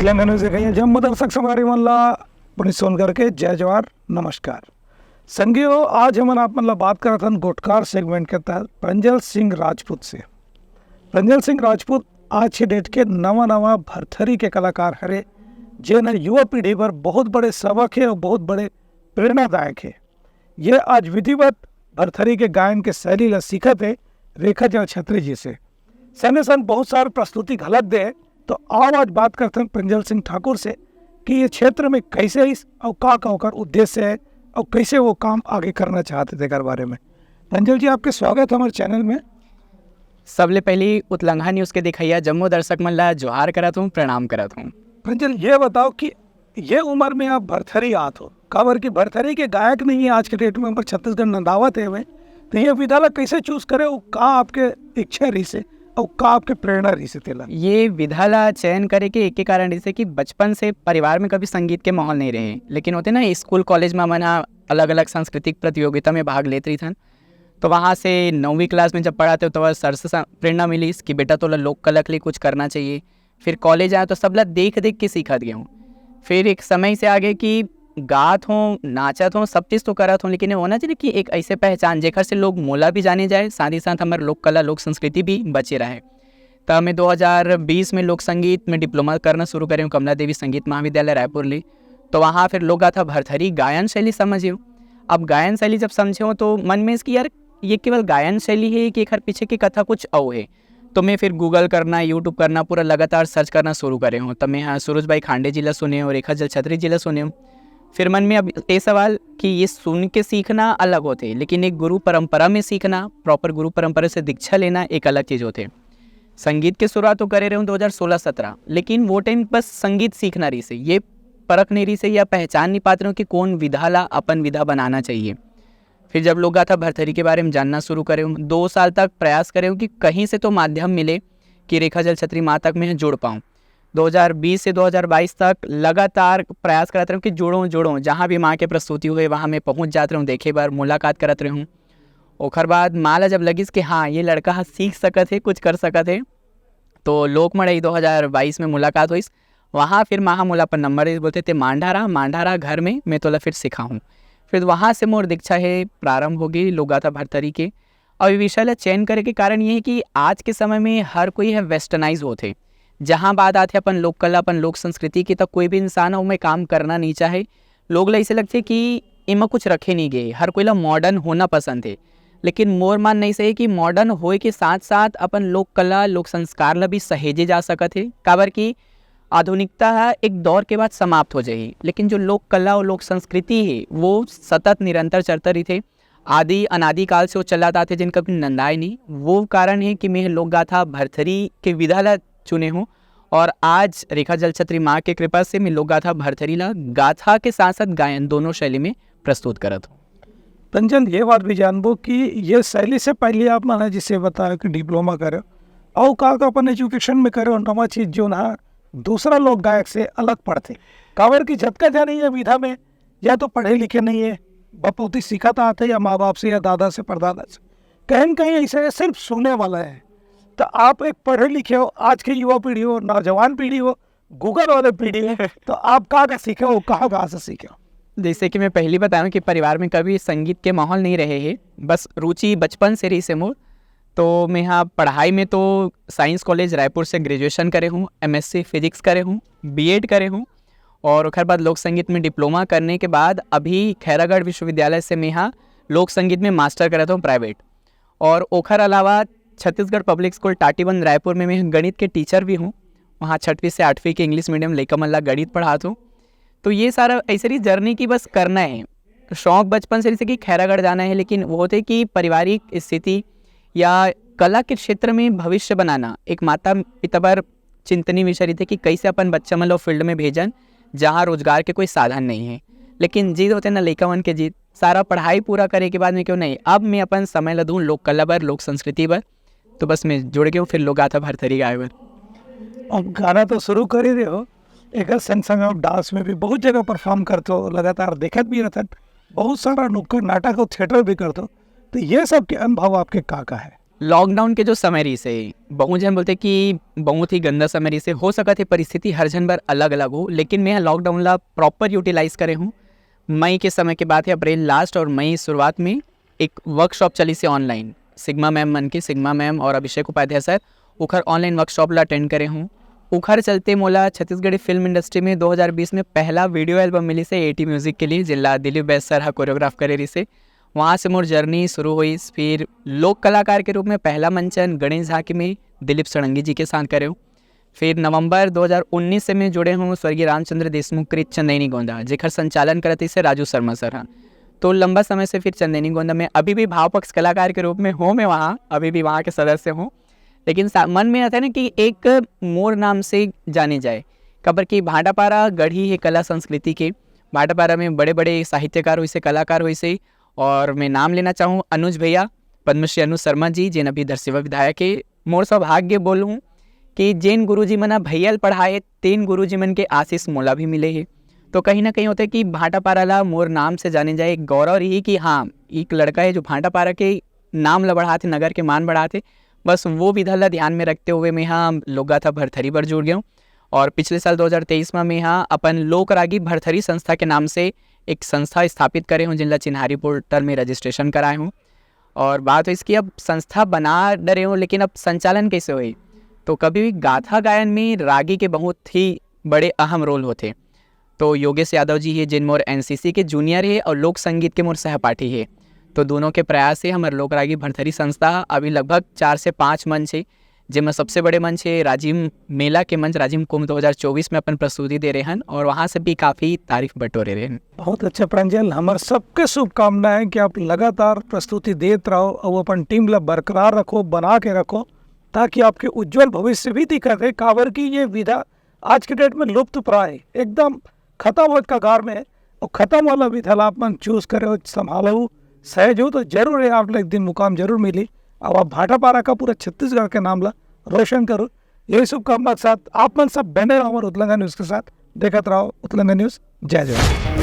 तेलंगाना से कहीं जम्मू दर्शक समारी मल्ला पुनिस सुन करके जय जवाहर नमस्कार संगियो। आज हम आप मतलब बात कर रहे थे गुटकार सेगमेंट के तहत प्रंजल सिंह राजपूत से। प्रंजल सिंह राजपूत आज के डेट के नवा भरथरी के कलाकार हरे जिन युवा पीढ़ी पर बहुत बड़े सबक है और बहुत बड़े प्रेरणादायक है। ये आज विधिवत भरथरी के गायन के शैली ला सीखत है रेखा जल छत्री जी से। सने सन बहुत सारे प्रस्तुति गलत दे तो आओ आज बात करते हैं प्रंजल सिंह ठाकुर से कि ये क्षेत्र में कैसे इस और का होकर उद्देश्य है और कैसे वो काम आगे करना चाहते थे। बारे में प्रंजल जी आपके स्वागत है हमारे चैनल में। सबले पहली उतलंघा न्यूज़ के दिखैया जम्मू दर्शक मन ला जोहार करत हूँ, प्रणाम करत हूँ। प्रंजल ये बताओ कि ये उम्र में आप भरथरी आत हो, काबर की भरथरी के गायक नहीं है आज के डेट में, पर छत्तीसगढ़ नंदावत है। तो ये विधाला कैसे चूज करे और का आपके इच्छा रही से और का आपके प्रेरणा रही से तेला? ये विधाला चयन करे के एक कारण जैसे कि बचपन से परिवार में कभी संगीत के माहौल नहीं रहे, लेकिन होते ना स्कूल कॉलेज में मना अलग अलग सांस्कृतिक प्रतियोगिता में भाग लेते रही थन। तो वहाँ से 9वीं क्लास में जब पढ़ाते तो सर से प्रेरणा मिली कि बेटा तो लोक कला के लिए कुछ करना चाहिए। फिर कॉलेज आया तो सब ला देख के सीखत गया हूँ। फिर एक समय से आगे कि गात हूँ, नाचत हूँ, सब चीज़ तो करत हूँ, लेकिन होना चाहिए कि एक ऐसे पहचान जेकर से लोग मोला भी जाने जाए, साथ ही साथ हमारे लोक कला लोक संस्कृति भी बचे रहे। तब मैं 2020 में लोक संगीत में डिप्लोमा करना शुरू करे हूँ कमला देवी संगीत महाविद्यालय रायपुर ली। तो वहाँ फिर लोग गाथा भरथरी गायन शैली समझे हो। अब गायन शैली जब समझे हो तो मन में इसकी यार ये केवल गायन शैली है कि एक हर पीछे की कथा कुछ और है। तो मैं फिर गूगल करना, यूट्यूब करना, पूरा लगातार सर्च करना शुरू करे हूँ। तब मैं यहाँ सूरज भाई खांडे जिला सुने और रेखा जल छत्री जिला सुने हूँ। फिर मन में अब ये सवाल कि ये सुन के सीखना अलग होते, लेकिन एक गुरु परंपरा में सीखना, प्रॉपर गुरु परंपरा से दीक्षा लेना एक अलग चीज़ होते। संगीत की शुरुआत तो करे रहे हूँ 2016-17, लेकिन वो टाइम बस संगीत सीखना रही से, ये परख नहीं रही से या पहचान नहीं पाते रहे कि कौन विधा ला अपन विधा बनाना चाहिए। फिर जब लोग गाथा भरथरी के बारे में जानना शुरू करे हूँ, 2 साल तक प्रयास करे हूँ कि कहीं से तो माध्यम मिले कि रेखा जल छत्री माँ तक मैं जुड़ पाऊँ। 2020 से 2022 तक लगातार प्रयास करते रहूँ कि जोड़ों जहाँ भी माँ के प्रस्तुति हुए वहाँ मैं पहुँच जाते रहूँ, देखे बार मुलाकात करते रहूँ। ओखर बाद माँ ला जब लगिस कि हाँ ये लड़का सीख सकत है, कुछ कर सकत है, तो लोक मड़ई 2022 में मुलाकात हुई। वहाँ फिर माँ मोला पर नंबर बोलते थे मांडारा घर में मैं तोला फिर सिखाऊँ। फिर वहाँ से मोर दीक्षा है प्रारंभ होगी लोग गाथा भरथरी के। और विषय ला चयन करे के कारण ये है कि आज के समय में हर कोई है वेस्टर्नाइज होते, जहाँ बात आती है अपन लोक कला अपन लोक संस्कृति की, तब कोई भी इंसान हो में काम करना नहीं चाहे। लोग ला ऐसे लगते कि इमा कुछ रखे नहीं गए, हर कोई ला मॉडर्न होना पसंद है। लेकिन मोर मान नहीं सही कि मॉडर्न होए के साथ साथ अपन लोक कला लोक संस्कार ला भी सहेजे जा सकत है। काबर की आधुनिकता है एक दौर के बाद समाप्त हो जाएगी, लेकिन जो लोक कला और लोक संस्कृति है वो सतत निरंतर चलता रही थे, आदि अनादि काल से वो चलाते आते जिनका कभी नंदाए नहीं। वो कारण है कि मैं लोक गाथा भरथरी के विधा ला चुने हूँ और आज रेखा जल छत्री माँ के कृपा से मैं लोक गाथा भरथरी ला गाथा के साथ साथ गायन दोनों शैली में प्रस्तुत करत हूँ। पंजन ये बात भी जानबो कि ये शैली से पहले आप माना जिसे बताया कि डिप्लोमा करे और का अपन एजुकेशन में करे नवा चीज जो ना दूसरा लोग गायक से अलग पढ़ते, काबर की झटका जाने ये विधा में या तो पढ़े लिखे नहीं है, बपौती सीखा था आते या माँ बाप से या दादा से परदादा से, कहीं न कहीं ऐसे सिर्फ सुनने वाला है। तो आप एक पढ़े लिखे हो, आज की युवा पीढ़ी हो, नौजवान पीढ़ी हो, गूगल वाले पीढ़ी है, तो आप कहाँ सीखे हो, कहाँ से सीखे हो? जैसे कि मैं पहले बताया कि परिवार में कभी संगीत के माहौल नहीं रहे हैं, बस रुचि बचपन से रही से मोर। तो मैं यहाँ पढ़ाई में तो साइंस कॉलेज रायपुर से ग्रेजुएशन करे हूँ, MSc फिजिक्स करे हूँ, BEd करे हूँ और उसके बाद लोक संगीत में डिप्लोमा करने के बाद अभी खैरागढ़ विश्वविद्यालय से मैं यहाँ लोक संगीत में मास्टर करता हूँ प्राइवेट। और ओखर अलावा छत्तीसगढ़ पब्लिक स्कूल टाटीबंध रायपुर में मैं गणित के टीचर भी हूँ, वहाँ 6वीं से 8वीं के इंग्लिश मीडियम लइका मन ला गणित पढ़ाता हूँ। तो ये सारा ऐसे ही जर्नी की बस करना है, शौक बचपन से जैसे कि खैरागढ़ जाना है, लेकिन वो होते कि पारिवारिक स्थिति या कला के क्षेत्र में भविष्य बनाना एक माता पिता पर चिंतनीय विषय थे कि कैसे अपन बच्चा मतलब फील्ड में भेजन जहाँ रोजगार के कोई साधन नहीं है। लेकिन जीत होते ना लइका मन के जीत, सारा पढ़ाई पूरा करे के बाद में क्यों नहीं अब मैं अपन समय ला दूँ लोक कला पर लोक संस्कृति पर, तो बस मैं जुड़ गया हूँ फिर लोग गाथा भरथरी गाए बर। अब गाना तो शुरू कर ही रहे हो, एक संग संग आप डांस में भी बहुत जगह परफॉर्म करते हो, लगातार देखत भी रहता, बहुत सारा नुक्कड़ नाटक और थिएटर भी करते हो, तो ये सब के अनुभव आपके का है? लॉकडाउन के जो समय रही से बहुत जन बोलते कि बहुत ही गंदा समय रही से हो सकत है परिस्थिति हर जन बर अलग अलग हो, लेकिन मैं लॉकडाउन ला प्रॉपर यूटिलाइज करे हूँ। मई के समय के बाद है, अप्रैल लास्ट और मई शुरुआत में एक वर्कशॉप चली से ऑनलाइन सिग्मा मैम मन के, सिग्मा मैम और अभिषेक उपाध्याय सर उखर ऑनलाइन वर्कशॉप ला अटेंड करे हूँ। उखर चलते मोला छत्तीसगढ़ी फिल्म इंडस्ट्री में 2020 में पहला वीडियो एल्बम मिली से एटी म्यूजिक के लिए, जिला दिलीप बैस सर हा कोरियोग्राफ करे रही से। वहाँ से मोर जर्नी शुरू हुई। फिर लोक कलाकार के रूप में पहला मंचन गणेश झांकी में दिलीप सड़ंगी जी के साथ करे हूँ। फिर नवंबर 2019 से मैं जुड़े हूँ स्वर्गीय रामचंद्र देशमुख कृत चंदेनी गोंदा, जेकर संचालन करते से राजू शर्मा सर हाँ। तो लंबा समय से फिर चंदेनी गोंदा में अभी भी भाव पक्ष कलाकार के रूप में हूँ, मैं वहाँ अभी भी वहाँ के सदस्य हूँ। लेकिन मन में आता है ना कि एक मोर नाम से जाने जाए, खबर की भाटापारा गढ़ी है कला संस्कृति के। भाटापारा में बड़े बड़े साहित्यकार हुई से, कलाकार हुई से, और मैं नाम लेना चाहूँ अनुज भैया, पद्मश्री अनुज शर्मा जी, जिन अभी इधर सेवा विधायक के। मोर सौभाग्य बोलूँ कि जैन गुरुजी मना भैया पढ़ाए तेन गुरुजी मन के आशीष मोला भी मिले है। तो कहीं ना कहीं होता है कि भाटापारा ला मोर नाम से जाने जाए, एक गौरव रही कि हाँ एक लड़का है जो भाटापारा के नाम ला बढ़ाते, नगर के मान बढ़ाते। बस वो विधा ला ध्यान में रखते हुए मैं यहाँ लोगा था भरथरी पर जुड़ गया हूँ। और पिछले साल 2023 में मैं यहाँ अपन लोकरागी भरथरी संस्था के नाम से एक संस्था स्थापित करे हूँ, जिनला चिन्हारी पोर्टल में रजिस्ट्रेशन कराए हूँ। और बात हो इसकी, अब संस्था बना डरे हूँ, लेकिन अब संचालन कैसे हुई, तो कभी भी गाथा गायन में रागी के बहुत ही बड़े अहम रोल होते। तो योगेश यादव जी है, जिन मोर एनसीसी के जूनियर है और लोक संगीत के मोर सहपाठी है। तो दोनों के प्रयास से हमारे लोकरागी भरथरी संस्था अभी लगभग 4 से 5 मंच है, जिनमें सबसे बड़े मंच है राजिम मेला के मंच, राजिम कुंभ 2024 में अपन प्रस्तुति दे रहे हैं और वहाँ से भी काफ़ी तारीफ बटोरे रहे हैं। बहुत अच्छा प्रांजल, हमारे सबके शुभकामनाएं कि आप लगातार प्रस्तुति देते रहो और अपन टीम ला बरकरार रखो, बना के रखो, ताकि आपके उज्जवल भविष्य भी दिखा दे। काबर की ये विधा आज के डेट में लुप्त प्राय एकदम खत्म हो कगार में, और खत्म वाला विधा ला आप मन चूज करे, संभालो, सहज हो तो जरूर है आप एक दिन मुकाम जरूर मिली। अब आप भाटापारा का पूरा छत्तीसगढ़ के नाम ला रोशन करो। यही शुभकामना के साथ आप मन सब बने रहो हमारे उतलंगा न्यूज़ के साथ, देखते रहो उतलंगा न्यूज़। जय जय।